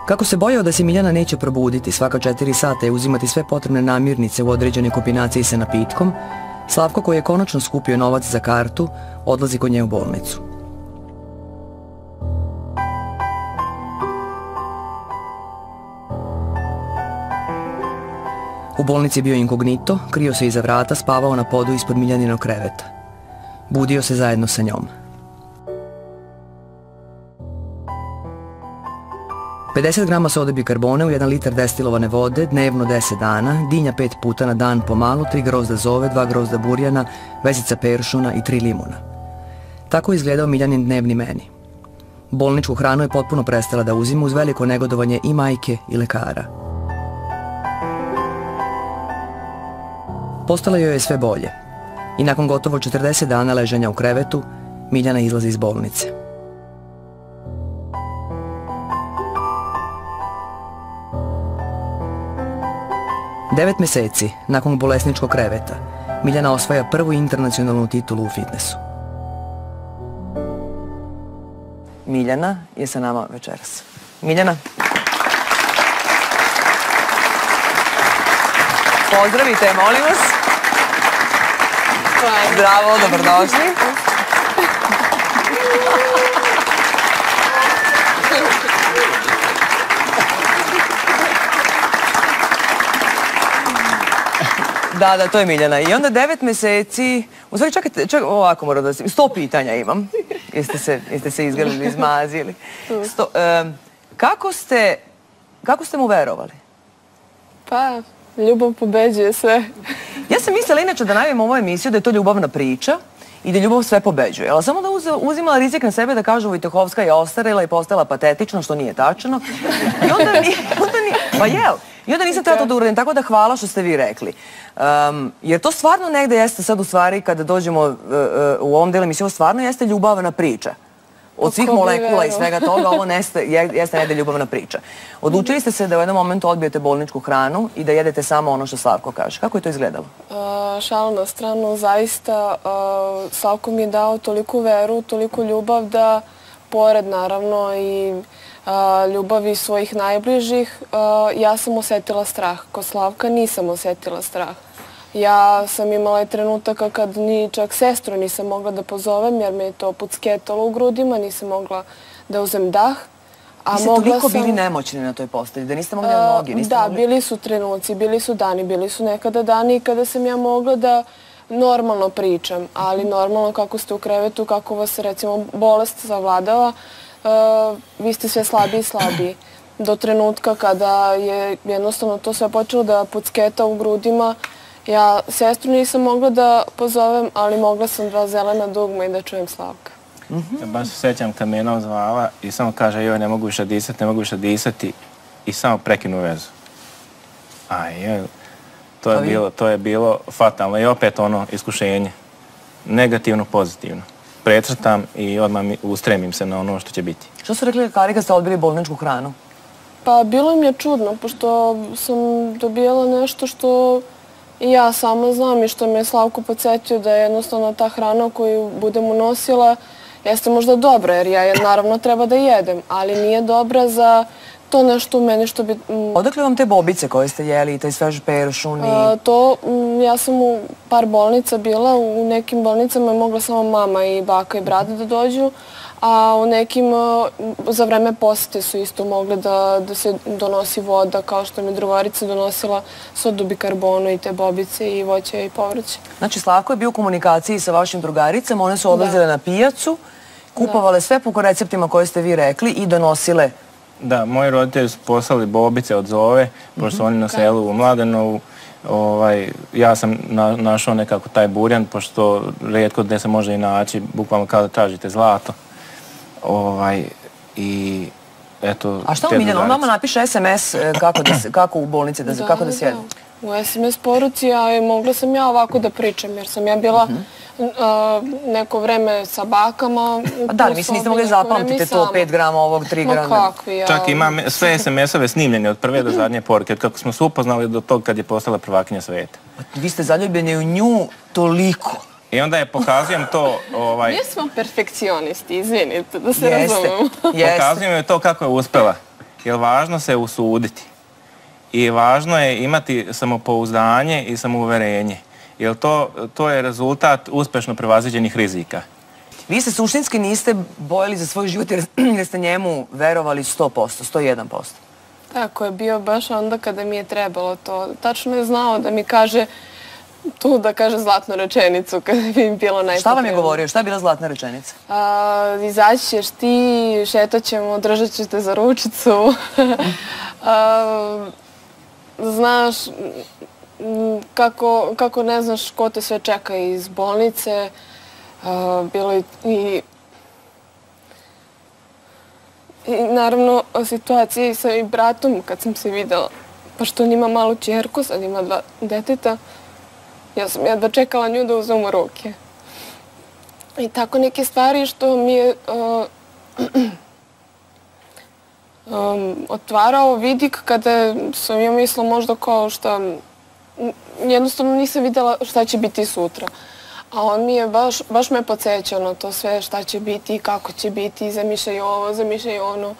Kako se bojao da se Miljana neće probuditi svaka 4 sata i uzimati sve potrebne namirnice u određenoj kombinaciji sa napitkom, Slavko, koji je konačno skupio novac za kartu, odlazi kod nje u bolnicu. U bolnici je bio inkognito, krio se iza vrata, spavao na podu ispod Miljaninog kreveta. Budio se zajedno sa njom. 50 grama sode bikarbone u 1 litar destilovane vode, dnevno 10 dana, dinja 5 puta na dan pomalo, 3 grozda zove, 2 grozda burjana, vezica peršuna i 3 limuna. Tako je izgledao Miljanin dnevni meni. Bolničku hranu je potpuno prestala da uzima uz veliko negodovanje i majke i lekara. Postalo joj je sve bolje i nakon gotovo 40 dana leženja u krevetu, Miljana izlazi iz bolnice. Devet mjeseci nakon bolesničkog kreveta, Miljana osvaja prvu internacionalnu titulu u fitnessu. Miljana je sa nama večeras. Miljana. Pozdravite, molim vas. Zdravo, dobrodošli. Da, to je Miljana. I onda 9 mjeseci, u stvari čekajte, ovako moram da se, 100 pitanja imam. Jeste se izgrlili, izmazili. Kako ste mu verovali? Pa, ljubav pobeđuje sve. Ja sam mislila inače da najavim ovu emisiju da je to ljubavna priča i da ljubav sve pobeđuje. Ali samo da uzimala rizik na sebe da kažu Vojtehovska je ostarila i postala patetična, što nije tačno. I onda nisam trebala to da uradim, tako da hvala što ste vi rekli. Jer to stvarno negde jeste sad u stvari, kada dođemo u ovom delu emisije, ovo stvarno jeste ljubavna priča. Od svih molekula i svega toga, ovo jeste negde ljubavna priča. Odlučili ste se da u jednom momentu odbijete bolničku hranu i da jedete samo ono što Slavko kaže. Kako je to izgledalo? Šalu na stranu, zaista Slavko mi je dao toliku veru, toliku ljubav da, pored naravno i ljubavi svojih najbližih, ja sam osjetila strah. Kod Slavka nisam osjetila strah. Ja sam imala i trenutaka kad ni čak sestru nisam mogla da pozovem jer me je to pucketalo u grudima, nisam mogla da uzem dah. Vi ste toliko bili nemoćni na toj postelji, da niste mogli na noge? Da, bili su trenuci, bili su dani, bili su nekada dani kada sam ja mogla da normalno pričam, ali normalno kako ste u krevetu, kako vas recimo bolest zavladava, vi ste sve slabiji i slabiji. Do trenutka kada je jednostavno to sve počelo da pucketa u grudima, ja sestru nisam mogla da pozovem, ali mogla sam 2 zelena dugma i da čujem Slavka. Ja baš se sjećam kad me jedna ozvala i samo kaže joj ne mogu više disati, ne mogu više disati i samo prekinu vezu. To je bilo fatalno i opet ono iskušenje. Negativno, pozitivno. Precrtam i odmah ustremim se na ono što će biti. Što su rekli lekari kad ste odbili bolničku hranu? Pa bilo mi je čudno, pošto sam dobijala nešto što i ja sama znam i što me je Slavko podsjetio da je jednostavno ta hrana koju budem unosila jeste možda dobra, jer ja je naravno treba da jedem, ali nije dobra za to nešto u meni što bi... Odakle vam te bobice koje ste jeli, taj svež peršun i... Ja sam u par bolnica bila, u nekim bolnicama je mogla samo mama i baka i brat da dođu, a u nekim za vreme posete su isto mogle da se donosi voda, kao što mi drugarica donosila sodu bikarbonu i te bobice i voće i povrće. Znači, Slavko je bio u komunikaciji sa vašim drugaricama, one su odlazile na pijacu, kupovale sve po receptima koje ste vi rekli i donosile... Da, moji roditelji su poslali bobice od Zove, pošto su oni na selu u Mladenovu. Ja sam našao nekako taj burjan, pošto rijetko gde se može i naći, bukvalno kao da tražite zlato. I eto... A šta vam Miljana, on vama napiše SMS kako u bolnici, kako da sjedi? U SMS poruci, a mogla sam ja ovako da pričam, jer sam ja bila neko vreme sa bakama. Da, mislim, niste mogli zapamtite to 5 grama ovog, 3 grama. Čak imam sve SMS-ove snimljene od prve do zadnje poruke, kako smo se upoznali do tog kad je postala prvakinja sveta. Vi ste zaljubljeni u nju toliko. I onda je pokazujem to... Mi smo perfekcionisti, izvinite, da se razumemo. Pokazujem joj to kako je uspela. Jer važno se usuditi. I važno je imati samopouzdanje i samouverenje. Jer to je rezultat uspešno prevaziđenih rizika. Vi se suštinski niste bojali za svoj život jer ste njemu verovali 100%, 101%. Tako je bio baš onda kada mi je trebalo to. Tačno je znao da mi kaže tu da kaže zlatnu rečenicu kada bi mi bilo najpotrebno. Šta vam je govorio? Šta je bila zlatna rečenica? Izaći ćeš ti, šetat ćemo, držat ćeš te za ručicu. Znaš kako ne znaš ko te sve čeka iz bolnice. Bilo i naravno situacije sa i bratom kad sam se videla. Pošto on ima malu čerku, sad ima 2 deteta. Ja sam jedva čekala nju da uzem u ruke. I tako neke stvari što mi je otvarao vidik kada sam ja mislila možda kao što jednostavno nisam videla šta će biti sutra. A on mi je baš me podsjećao na to sve šta će biti i kako će biti, zamišljaj ovo, zamišljaj ono.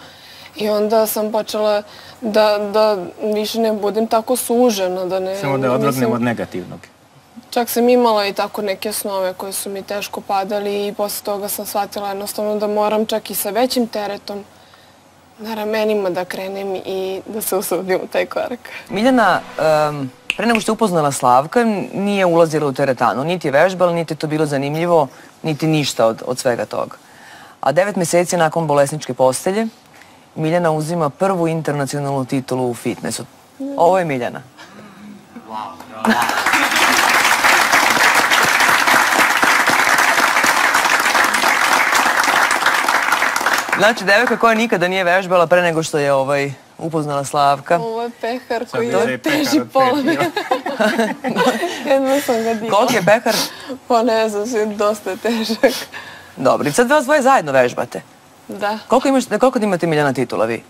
I onda sam počela da više ne budem tako sužena. Samo da odvrgnem od negativnog. Čak sam imala i tako neke snove koje su mi teško padali i posle toga sam shvatila jednostavno da moram čak i sa većim teretom na ramenima da krenem i da se usudim u taj korak. Miljana, pre nego što je upoznala Slavka, nije ulazila u teretanu. Niti je vežbala, niti je to bilo zanimljivo, niti ništa od svega toga. A 9 meseci nakon bolesničke postelje Miljana uzima prvu internacionalnu titulu u fitnessu. Ovo je Miljana. Znači, devojka koja nikada nije vežbala pre nego što je upoznala Slavka. Ovo je pehar koji je teži pola metra. Jedno sam ga digla. Koliko je pehar? Pa ne znam, dosta je težak. Dobro, i sad vas dvoje zajedno vežbate. Da. Koliko imate Miljana titula vi?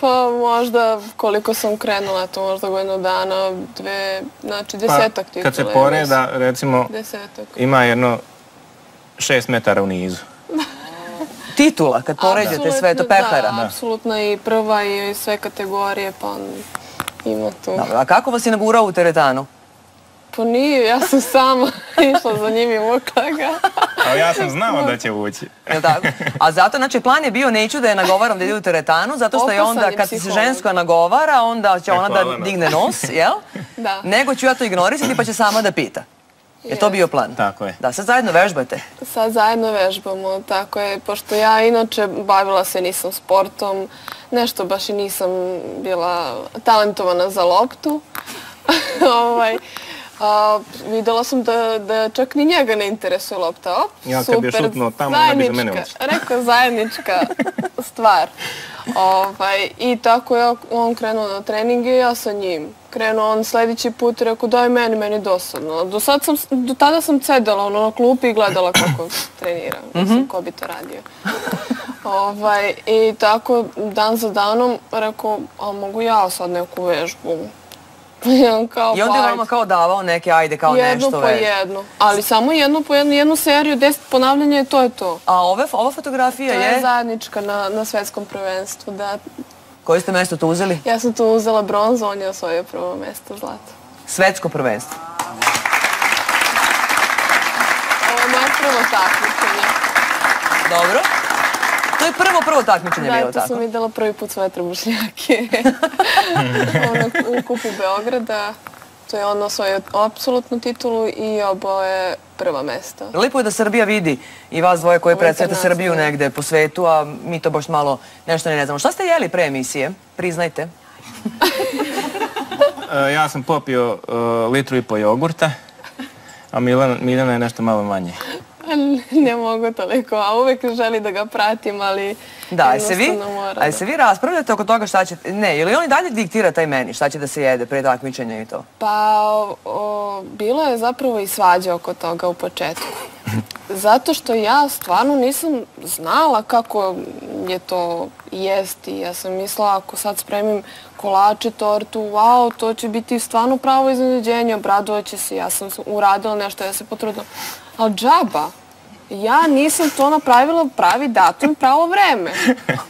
Pa možda koliko sam krenula, to možda godinu dana, znači 10-ak titula. Kad se poreda, recimo, ima jedno 6 metara u nizu. Titula, kad poređate sve to pehara? Da, apsolutno i prva i sve kategorije, pa ima tu. Dobro, a kako vas je nagurao u teretanu? Pa nije, ja sam sama išla za njim i vukla ga. Ali ja sam znao da će ući. A zato, znači, plan je bio, neću da je nagovaram da ide u teretanu, zato što je onda, kad se žensko nagovara, onda će ona da digne nos, jel? Da. Nego ću ja to ignorisati pa će sama da pita. Je to bio plan? Tako je. Da, sad zajedno vežbate? Sad zajedno vežbamo, tako je. Pošto ja inače bavila se nisam sportom, nešto baš i nisam bila talentovana za loptu. Videla sam da čak ni njega ne interesuje lopta. Ja kad bi je šutnuo tamo, ona bi za mene ušla. Rekao, zajednička stvar. I tako je on krenuo na treninge i ja sa njim. Krenuo on sljedeći put i rekao daj meni dosadno. Do tada sam sedela na klupi i gledala kako trenira. Mislim, ko bi to radio. I tako dan za danom rekao, a mogu ja sad neku vežbu. I onda je vama kao davao neke, ajde, kao nešto jednu po jednu. Ali samo jednu po jednu, jednu seriju, 10 ponavljanja i to je to. A ova fotografija je? To je zajednička na svetskom prvenstvu, da. Koje ste mesto tu uzeli? Ja sam tu uzela bronzu, on je osvojio prvo mesto zlato. Svetsko prvenstvo? Ovo je moje prvo takmičenje. Dobro. To je prvo takmičenje bilo, tako? Da, to sam videla prvi put svoje trbušnjake. U kupu Beograda. To je on osvojio apsolutnu titulu i oboje prva mesta. Lijepo je da Srbija vidi i vas dvoje koje predstavite Srbiju negde po svetu, a mi to baš malo nešto ne znamo. Šta ste jeli pre emisije? Priznajte. Ja sam popio 1,5 litru jogurta, a Miljana je nešto malo manje. Ne mogu toliko, a uvek želi da ga pratim, ali jednostavno mora. A se vi raspravljate oko toga šta će... Ne, ili on i dalje diktira taj meni, šta će da se jede pre takmičenja i to? Pa, bilo je zapravo i svađa oko toga u početku. Zato što ja stvarno nisam znala kako je to jesti. Ja sam mislila, ako sad spremim kolače, tortu, wow, to će biti stvarno pravo iznenađenje, obradovaće se. Ja sam uradila nešto, ja se potrudila. Ali džaba, ja nisam to napravila pravi datum, pravo vreme.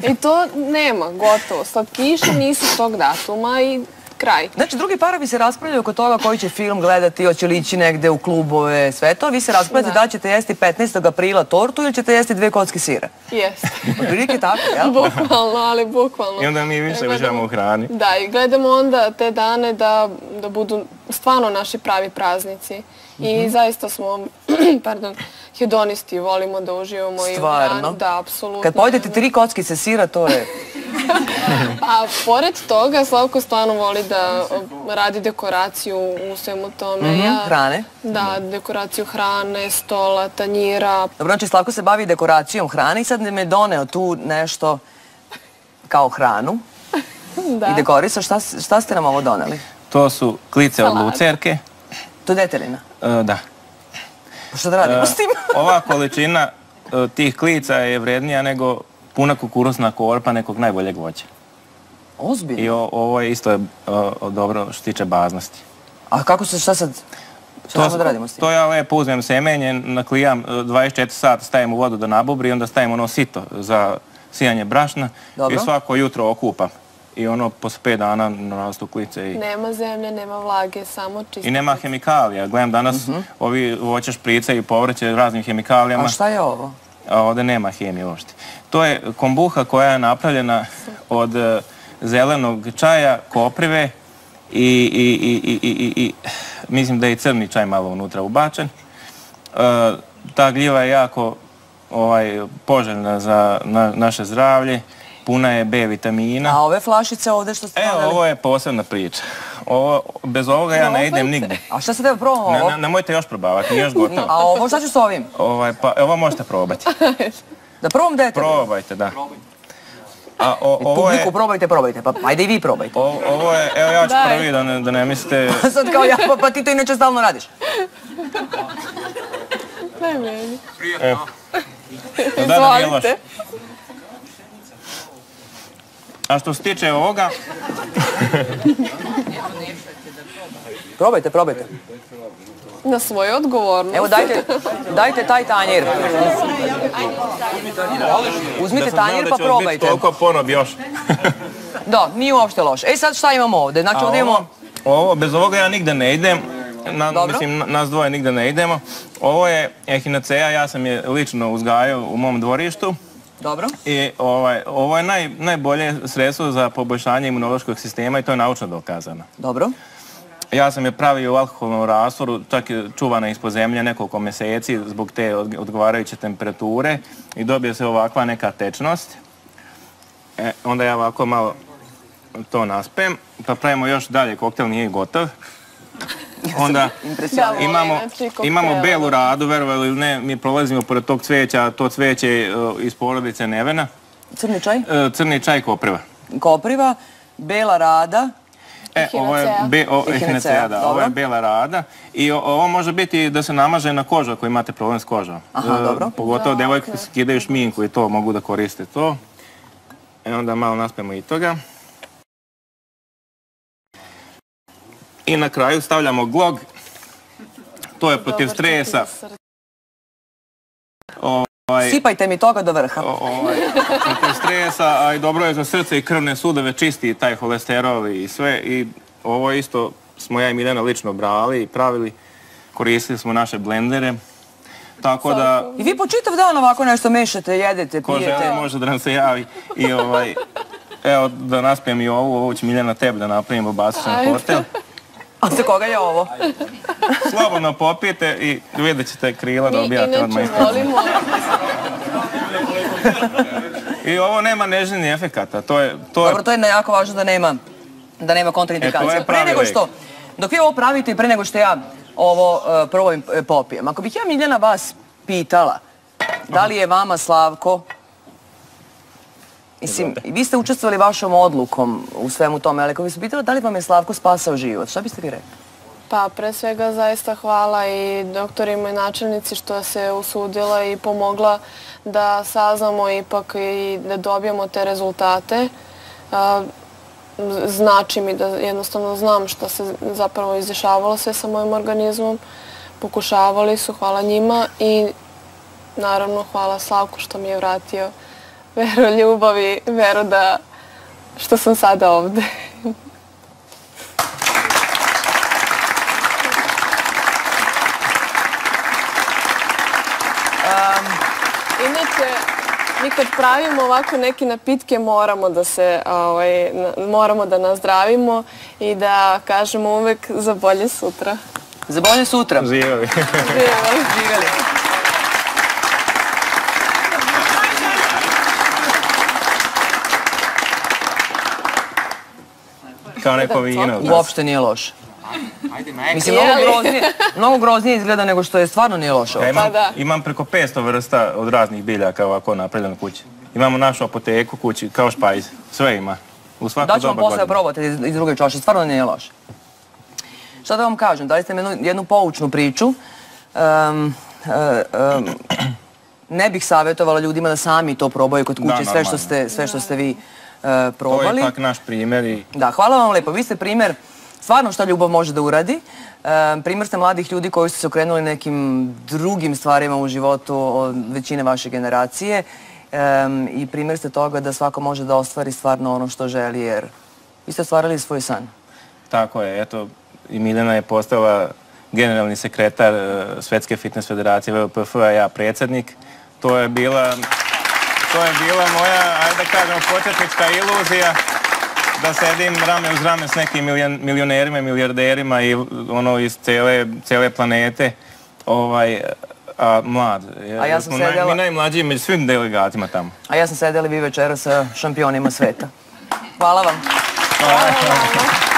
I to nema, gotovo. Slatkiši nisu tog datuma i kraj. Znači, drugi parovi se raspravljaju oko toga koji će film gledati, hoće li ići negde u klubove, sve to. Vi se raspravljate da ćete jesti 15. aprila tortu ili ćete jesti 2 kocke sira. Jeste. Prilike tako, jel? Bukvalno, ali bukvalno. I onda mi više uživamo u hrani. Da, i gledamo onda te dane da budu stvarno naši pravi praznici. I zaista smo, hedonisti, volimo da uživamo i u hrani. Stvarno? Da, apsolutno. Kad pojedete 3 kockice sira, to je... A pored toga, Slavko stvarno voli da radi dekoraciju u svemu tome. Hrane? Da, dekoraciju hrane, stola, tanjira. Dobro, znači Slavko se bavi dekoracijom hrane i sad me doneo tu nešto kao hranu i dekorisao. Šta ste nam ovo doneli? To su klice od lucerke. To je detelina? Da. Šta da radimo s tim? Ova količina tih klica je vrednija nego puna kukuruzna korpa nekog najboljeg voća. Ozbiljno? I ovo je isto dobro što tiče baznosti. A kako se, šta sad da radimo s tim? To ja lepo uzmem semenje, naklijam 24 sata, stavim u vodu da nabubri i onda stavim ono sito za sijanje brašna i svako jutro okupam. I ono, posle 5 dana narastu klice i... Nema zemlje, nema vlage, samo čisto. I nema hemikalija. Gledam danas ovi voće, šprice i povrće raznim hemikalijama. A šta je ovo? A ovdje nema hemije uopšte. To je kombuha koja je napravljena od zelenog čaja, koprive i mislim da je i crni čaj malo unutra ubačen. Ta gljiva je jako poželjna za naše zdravlje puna je B vitamina. A ove flašice ovde što ste Evo, naveli? ovo je posebna priča. Bez ovoga ja ne idem nigdje. A šta sad evo probamo ovo? Nemojte još probavati, nije još gotovo. A ovo šta ću s ovim? Pa ovo možete probati. Da probam dete? Probajte, da. Publiku probajte, pa ajde i vi probajte. Ovo je, evo ja ću prvi da ne mislite... Sad kao ja, pa ti to inače stalno radiš. Daj meni. Evo. Da nije loš. A što se tiče ovoga... Probajte. Na svoju odgovornost. Evo dajte taj tanjir. Uzmite tanjir pa probajte. Toliko ponob još. Da, nije uopšte loše. E sad šta imamo ovde? Znači ovdje imamo... Ovo, bez ovoga ja nigde ne idem. Mislim, nas dvoje nigde ne idemo. Ovo je Echinacea, ja sam je lično uzgajao u mom dvorištu. Dobro. I ovo je najbolje sredstvo za poboljšanje imunološkog sistema i to je naučno dokazano. Dobro. Ja sam je pravio u alkoholnom rastvoru, čak je čuvana ispod zemlje nekoliko mjeseci zbog te odgovarajuće temperature i dobije se ovakva neka tečnost. Onda ja ovako malo to pa pravimo još dalje, koktel nije gotov. Onda imamo belu radu, verovali ili ne, mi prolazimo pored tog cvijeća, to cvijeće iz porodice Nevena. Crni čaj? Crni čaj kopriva. Kopriva, bela rada. Ovo je Echinacea, da, ovo je bela rada i ovo može biti da se namaže na kožu ako imate problem s kožom. Aha, dobro. Pogotovo devojke skidaju šminku i to mogu da koriste to. Onda malo naspemo i toga. I na kraju stavljamo glog. To je protiv stresa. Sipajte mi toga do vrha. Protiv stresa, a i dobro je za srce i krvne sudove, čisti taj holesterol i sve. I ovo isto smo ja i Miljana lično brali i pravili. Koristili smo naše blendere. Tako da... I vi po čitav dan ovako nešto mešate, jedete, ko pijete. želi može da nam se javi. I evo da naspijem i ovo će Miljana tebi da napravimo bastičan koktel. A za koga je ovo? Slobodno popijete i vidjet ćete krila dobijate od majstora. Mi inače volimo... I ovo nema nežni efekata. Dobro, to je jako važno da nema kontraindikacija. Pre nego što, dok vi ovo pravite i pre nego što ja ovo probam popijem, ako bih ja Miljana vas pitala da li je vama Slavko, mislim, vi ste učestvovali vašom odlukom u svemu tome, ali ako bih se pitala da li vam je Slavko spasao život, šta biste vi rekli? Pa, pre svega zaista hvala i doktorima i načelnici što se usudila i pomogla da saznamo ipak i da dobijemo te rezultate. Znači mi da jednostavno znam šta se zapravo izdešavalo sve sa mojim organizmom. Pokušavali su, hvala njima i naravno hvala Slavku što mi je vratio veru ljubavi, veru da što sam sada ovde. Inače, mi kad pravimo ovako neke napitke moramo da nazdravimo i da kažemo uvek za bolje sutra. Za bolje sutra? Živjeli. Živjeli. Kao neko vino. Uopšte nije loše. Mislim, mnogo groznije izgleda nego što je stvarno nije loše. Imam preko 500 vrsta od raznih biljaka ovako napravljeno kući. Imamo našu apoteku kući, kao špajz. Sve ima. U svako doba godine. Da ću vam posle probati iz druge čaše, stvarno nije loše. Šta da vam kažem, dali ste mi jednu poučnu priču. Ne bih savjetovala ljudima da sami to probaju kod kuće, sve što ste vi probali. To je pak naš primjer. Da, hvala vam lepo. Vi ste primjer stvarno šta ljubav može da uradi. Primjer ste mladih ljudi koji su se okrenuli nekim drugim stvarima u životu od većine vaše generacije. I primjer ste toga da svako može da ostvari stvarno ono što želi, jer vi ste ostvarili svoj san. Tako je, eto, i Miljana je postala generalni sekretar Svetske fitness federacije WPF, a ja predsjednik. To je bila moja, ajde da kažem, početnička iluzija da sedim rame uz rame s nekim milionerima i milijarderima i ono iz cele planete. Mlad. A ja sam sedela... Mi najmlađi među svim delegatima tamo. A ja sam sedela vi večera sa šampionima sveta. Hvala vam. Hvala vam.